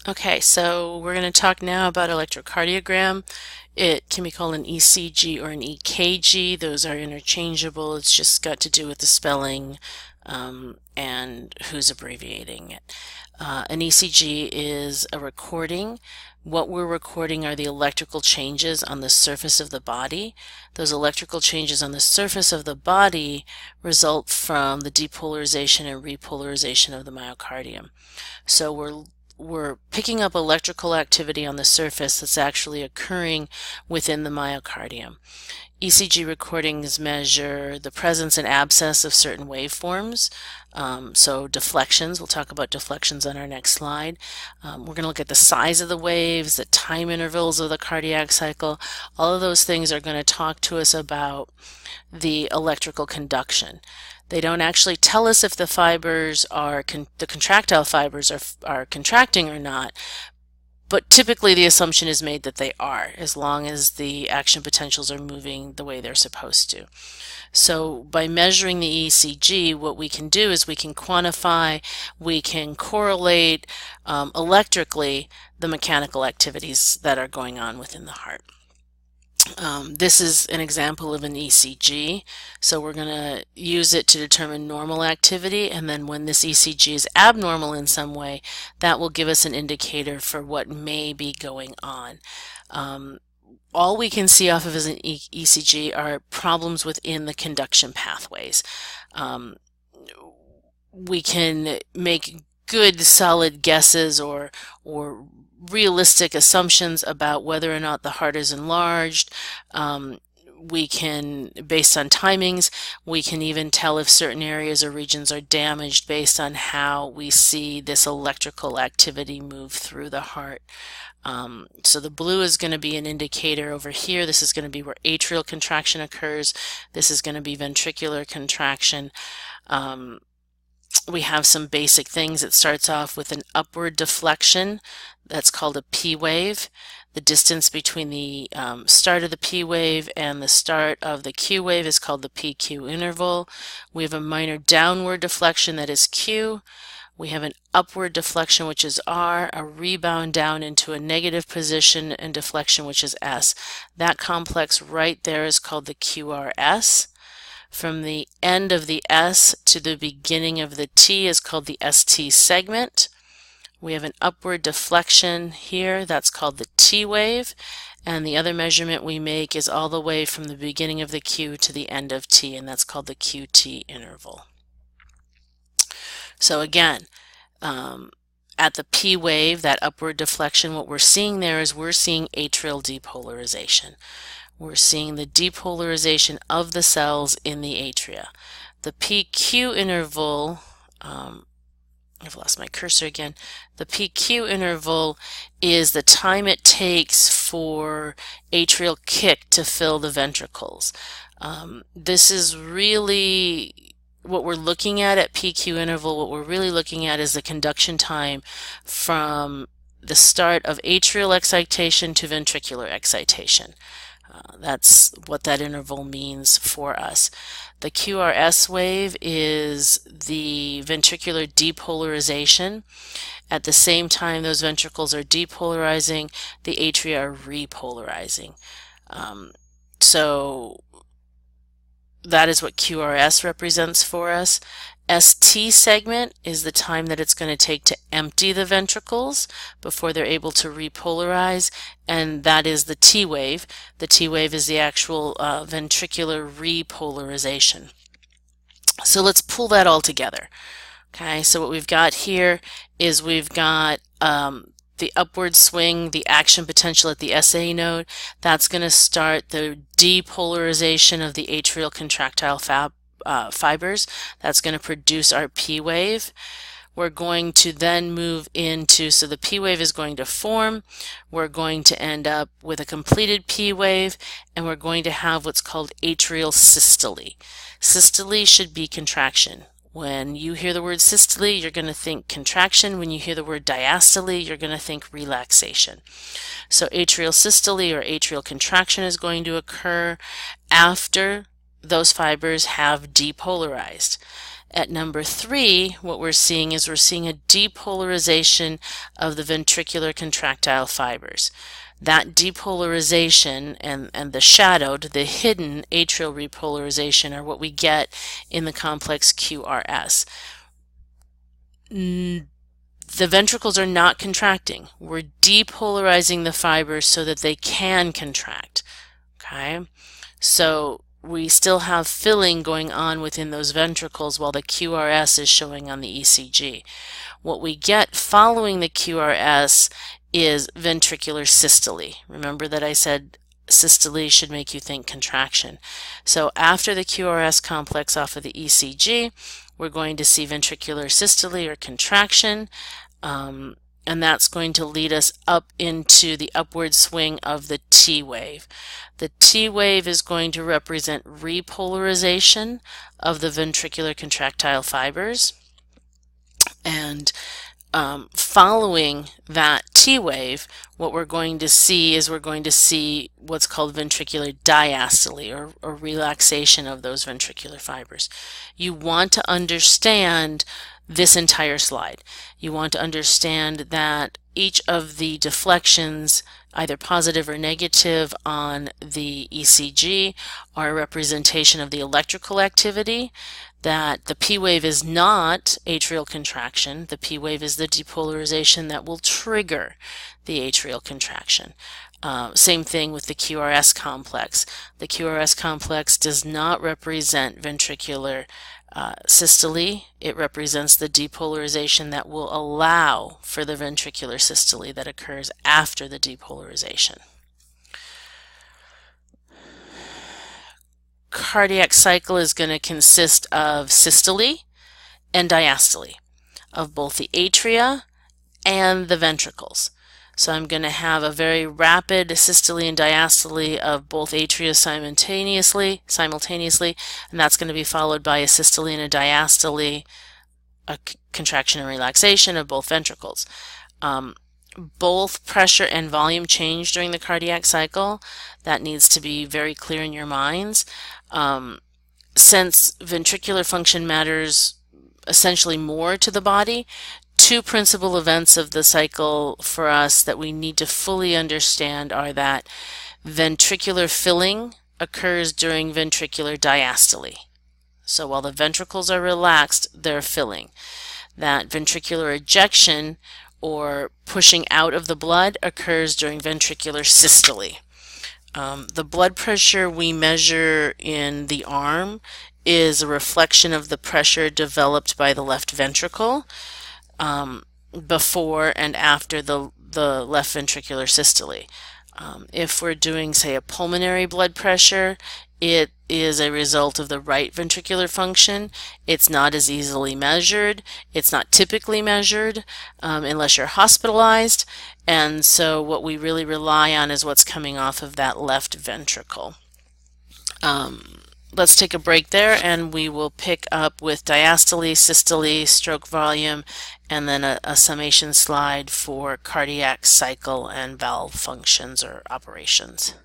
Okay, so we're going to talk now about electrocardiogram. It can be called an ECG or an EKG. Those are interchangeable. It's just got to do with the spelling and who's abbreviating it. An ECG is a recording. What we're recording are the electrical changes on the surface of the body. Those electrical changes on the surface of the body result from the depolarization and repolarization of the myocardium. So we're picking up electrical activity on the surface that's actually occurring within the myocardium. ECG recordings measure the presence and absence of certain waveforms. So deflections, we'll talk about deflections on our next slide. We're going to look at the size of the waves, the time intervals of the cardiac cycle. All of those things are going to talk to us about the electrical conduction. They don't actually tell us if the fibers are, the contractile fibers are contracting or not, but typically the assumption is made that they are, as long as the action potentials are moving the way they're supposed to. So by measuring the ECG, what we can do is we can quantify, we can correlate electrically the mechanical activities that are going on within the heart. This is an example of an ECG. So we're going to use it to determine normal activity, and then when this ECG is abnormal in some way, that will give us an indicator for what may be going on. All we can see off of as an ECG are problems within the conduction pathways. We can make good solid guesses or realistic assumptions about whether or not the heart is enlarged. We can, based on timings, we can even tell if certain areas or regions are damaged based on how we see this electrical activity move through the heart. So the blue is going to be an indicator over here. This is going to be where atrial contraction occurs. This is going to be ventricular contraction. We have some basic things. It starts off with an upward deflection. That's called a P wave. The distance between the start of the P wave and the start of the Q wave is called the PQ interval. We have a minor downward deflection, that is Q. We have an upward deflection, which is R, a rebound down into a negative position and deflection, which is S. That complex right there is called the QRS. From the end of the S to the beginning of the T is called the ST segment. We have an upward deflection here, that's called the T wave, and the other measurement we make is all the way from the beginning of the Q to the end of T, and that's called the QT interval. So again, at the P wave, that upward deflection, what we're seeing there is we're seeing atrial depolarization. We're seeing the depolarization of the cells in the atria. The PQ interval, I've lost my cursor again. The PQ interval is the time it takes for atrial kick to fill the ventricles. This is really what we're looking at PQ interval. What we're really looking at is the conduction time from the start of atrial excitation to ventricular excitation. That's what that interval means for us. The QRS wave is the ventricular depolarization. At the same time those ventricles are depolarizing, the atria are repolarizing. So that is what QRS represents for us. ST segment is the time that it's going to take to empty the ventricles before they're able to repolarize, and that is the T wave. The T wave is the actual ventricular repolarization. So let's pull that all together. Okay, so what we've got here is we've got the upward swing, the action potential at the SA node. That's going to start the depolarization of the atrial contractile fibers. That's going to produce our P wave. We're going to then move into, so the P wave is going to form. We're going to end up with a completed P wave, and we're going to have what's called atrial systole. Systole should be contraction. When you hear the word systole, you're going to think contraction. When you hear the word diastole, you're going to think relaxation. So atrial systole or atrial contraction is going to occur after those fibers have depolarized. At number 3, what we're seeing is we're seeing a depolarization of the ventricular contractile fibers. That depolarization and the shadowed, the hidden atrial repolarization are what we get in the complex QRS. The ventricles are not contracting. We're depolarizing the fibers so that they can contract. Okay, so we still have filling going on within those ventricles while the QRS is showing on the ECG. What we get following the QRS is ventricular systole. Remember that I said systole should make you think contraction. So after the QRS complex off of the ECG, we're going to see ventricular systole or contraction, and that's going to lead us up into the upward swing of the T wave. The T wave is going to represent repolarization of the ventricular contractile fibers, and following that T wave, what we're going to see is what's called ventricular diastole, or relaxation of those ventricular fibers. You want to understand this entire slide. You want to understand that each of the deflections, either positive or negative on the ECG, are a representation of the electrical activity, that the P wave is not atrial contraction. The P wave is the depolarization that will trigger the atrial contraction. Same thing with the QRS complex. The QRS complex does not represent ventricular systole. It represents the depolarization that will allow for the ventricular systole that occurs after the depolarization. Cardiac cycle is going to consist of systole and diastole of both the atria and the ventricles. So I'm going to have a very rapid systole and diastole of both atria simultaneously, and that's going to be followed by a systole and a diastole, a contraction and relaxation of both ventricles. Both pressure and volume change during the cardiac cycle. That needs to be very clear in your minds. Since ventricular function matters essentially more to the body, two principal events of the cycle for us that we need to fully understand are that ventricular filling occurs during ventricular diastole. So while the ventricles are relaxed, they're filling. That ventricular ejection, or pushing out of the blood, occurs during ventricular systole. The blood pressure we measure in the arm is a reflection of the pressure developed by the left ventricle before and after the left ventricular systole. If we're doing, say, a pulmonary blood pressure, it is a result of the right ventricular function. It's not as easily measured. It's not typically measured unless you're hospitalized. And so what we really rely on is what's coming off of that left ventricle. Let's take a break there, and we will pick up with diastole, systole, stroke volume, and then a summation slide for cardiac cycle and valve functions or operations.